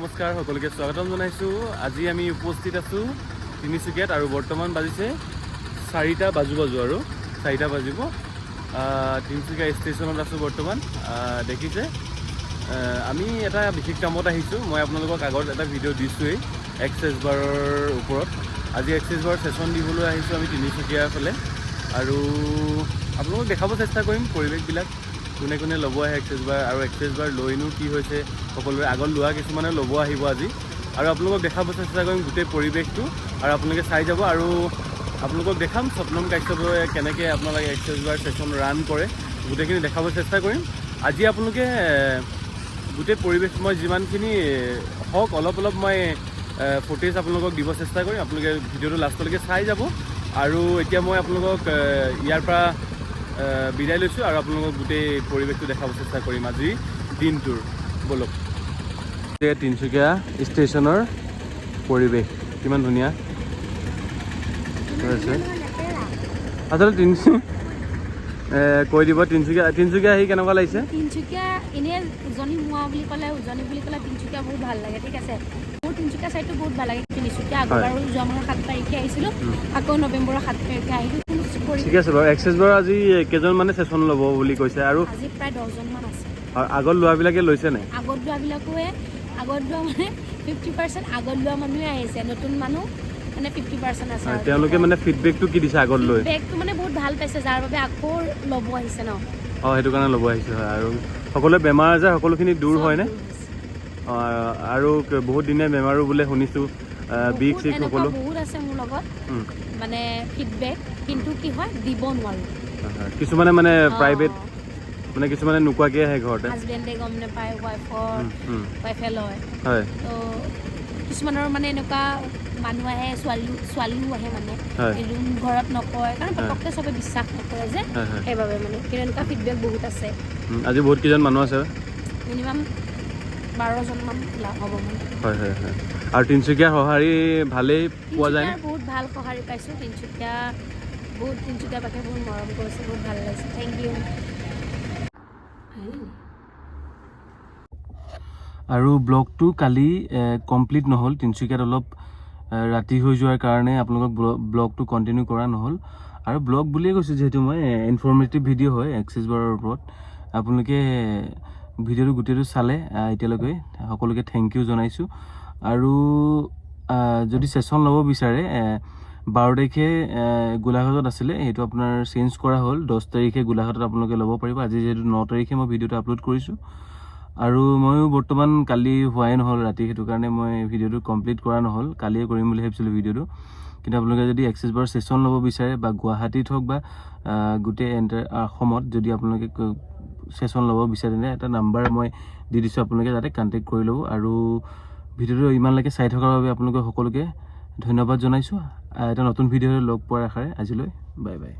নমস্কাৰ সকলোকে স্বাগতম জনাইছোঁ। আজি আমি উপস্থিত আছোঁ তিনিচুকীয়াত আৰু বৰ্তমান বাজিছে 4টা বাজু আৰু 4টা বাজিব। তিনিচুকীয়া ষ্টেচনত আছোঁ বৰ্তমান। দেখিছে আমি এটা বিশেষ কামত আহিছোঁ। মই আপোনালোকক আগত এটা ভিডিঅ' দিছোঁৱেই এক্সেছ বাৰৰ ওপৰত। আজি এক্সেছ বাৰ ছেশ্যন দিবলৈ আহিছোঁ আমি তিনিচুকীয়াৰ ফালে, আৰু আপোনালোকক দেখাব চেষ্টা কৰিম পৰিৱেশবিলাক, কোনে কোনে ল'ব আহে এক্সেছ বাৰ, আৰু এক্সেছ বাৰ লৈনো কি হৈছে, সকলোৰে আগত লোৱা কিছুমানে ল'ব আহিব আজি, আৰু আপোনালোকক দেখাব চেষ্টা কৰিম গোটেই পৰিৱেশটো, আৰু আপোনালোকে চাই যাব। আৰু আপোনালোকক দেখাম স্বপ্নম কাশ্যপে কেনেকৈ আপোনালোকে এক্সেছ বাৰ ছেশ্যন ৰান কৰে, গোটেইখিনি দেখাব চেষ্টা কৰিম। আজি আপোনালোকে গোটেই পৰিৱেশ মই যিমানখিনি হওক অলপ মই ফুটেজ আপোনালোকক দিব চেষ্টা কৰিম। আপোনালোকে ভিডিঅ'টো লাষ্টলৈকে চাই যাব। আৰু এতিয়া মই আপোনালোকক ইয়াৰ পৰা বিদায় লৈছোঁ, আৰু আপোনালোকক গোটেই পৰিৱেশটো দেখাব চেষ্টা কৰিম আজি দিনটোৰ। বলক, তিনিচুকীয়া ষ্টেচনৰ পৰিৱেশ কিমান ধুনীয়া আছে। আচলতে কৈ দিব তিনিচুকীয়া আহি কেনেকুৱা লাগিছে? তিনিচুকীয়া এনেই উজনি মোৱা বুলি ক'লে তিনিচুকীয়া বহুত ভাল লাগে, ঠিক আছে। মোৰ তিনিচুকীয়া চাইডটো বহুত ভাল লাগে। তিনিচুকীয়া আগৰবাৰ যোৱা মাহৰ 7 তাৰিখে আহিছিলোঁ, আকৌ নৱেম্বৰৰ 7 তাৰিখে আহিলোঁ। ঠিক আছে বাৰু। এক্সেছ বাৰ আজি কেইজন মানে ছেশ্যন ল'ব বুলি কৈছে? আৰু আজি প্ৰায় 10জনমান আছে। আগত লোৱাবিলাকে লৈছে নাই? আগত লোৱা মানে 50% আগত লোৱা মানুহে আহিছে, নতুন মানুহ মানে 50% আছে। তেওঁলোকে মানে ফিডবেকটো কি দিছে আগত লৈ? ফিডবেকটো মানে বহুত ভাল পাইছে, যাৰ বাবে আকৌ ল'ব আহিছে ন। সেইটো কাৰণে ল'ব আহিছে, হয়। আৰু সকলোৱে বেমাৰ আজাৰ সকলোখিনি দূৰ হয়নে? আৰু বহুত দিনীয়া বেমাৰো বোলে শুনিছোঁ, বিষ চিক সকলো বহুত আছে মোৰ লগত মানে ফিডবেক, কিন্তু কি হয় দিব নোৱাৰোঁ। কিছুমানে মানে প্ৰাইভেট মানে কিছুমানে নোকোৱাকৈ আহে ঘৰতে, হাজবেণ্ডে গম নাপায়, ৱাইফে লয়। হয়। তো কিছুমানৰ মানে এনেকুৱা মানুহ আহে, ছোৱালীও আহে, মানে ঘৰত নকয় কাৰণ পটককৈ চবে বিশ্বাস নকৰে যে, সেইবাবে মানে কিন্তু এনেকুৱা ফিডবেক বহুত আছে। আজি বহুত কেইজন মানুহ আছে? মিনিমাম 12জনমান হ'ব মানে। হয়। আৰু তিনিচুকীয়াৰ সঁহাৰি ভালেই পোৱা যায়? বহুত ভাল সঁহাৰি পাইছোঁ। তিনিচুকীয়া বাসীয়ে বহুত মৰম কৰিছে, বহুত ভাল লাগিছে। Thank you. আৰু ব্লগটো কালি কমপ্লিট নহ'ল, তিনিচুকীয়াত অলপ ৰাতি হৈ যোৱাৰ কাৰণে আপোনালোকক ব্লগটো কণ্টিনিউ কৰা নহ'ল। আৰু ব্লগ বুলিয়ে কৈছোঁ যিহেতু মই, ইনফৰ্মেটিভ ভিডিঅ' হয় এক্সেছ বাৰৰ ওপৰত। আপোনালোকে ভিডিঅ'টো গোটেইটো চালে এতিয়ালৈকে সকলোকে থেংক ইউ জনাইছোঁ। আৰু যদি ছেশ্যন ল'ব বিচাৰে 12 তাৰিখে গোলাঘাটত আছিলে, সেইটো আপোনাৰ চেঞ্জ কৰা হ'ল। 10 তাৰিখে গোলাঘাটত আপোনালোকে ল'ব পাৰিব। আজি যিহেতু 9 তাৰিখে মই ভিডিঅ'টো আপলোড কৰিছোঁ, আৰু ময়ো বৰ্তমান কালি হোৱাই নহ'ল ৰাতি, সেইটো কাৰণে মই ভিডিঅ'টো কমপ্লিট কৰা নহ'ল। কালিয়ে কৰিম বুলি ভাবিছিলোঁ ভিডিঅ'টো, কিন্তু আপোনালোকে যদি এক্সেছ বাৰ ছেশ্যন ল'ব বিচাৰে বা গুৱাহাটীত হওক বা গোটেই অসমত যদি আপোনালোকে ছেশ্যন ল'ব বিচাৰে, তেনে এটা নাম্বাৰ মই দি দিছোঁ, আপোনালোকে তাতে কণ্টেক্ট কৰি ল'ব। আৰু ভিডিঅ'টো ইমানলৈকে চাই থকাৰ বাবে আপোনালোকে সকলোকে ধন্যবাদ জনাইছোঁ। এটা নতুন ভিডিঅ'লৈ লগ পোৱাৰ আশাৰে আজিলৈ বাই বাই।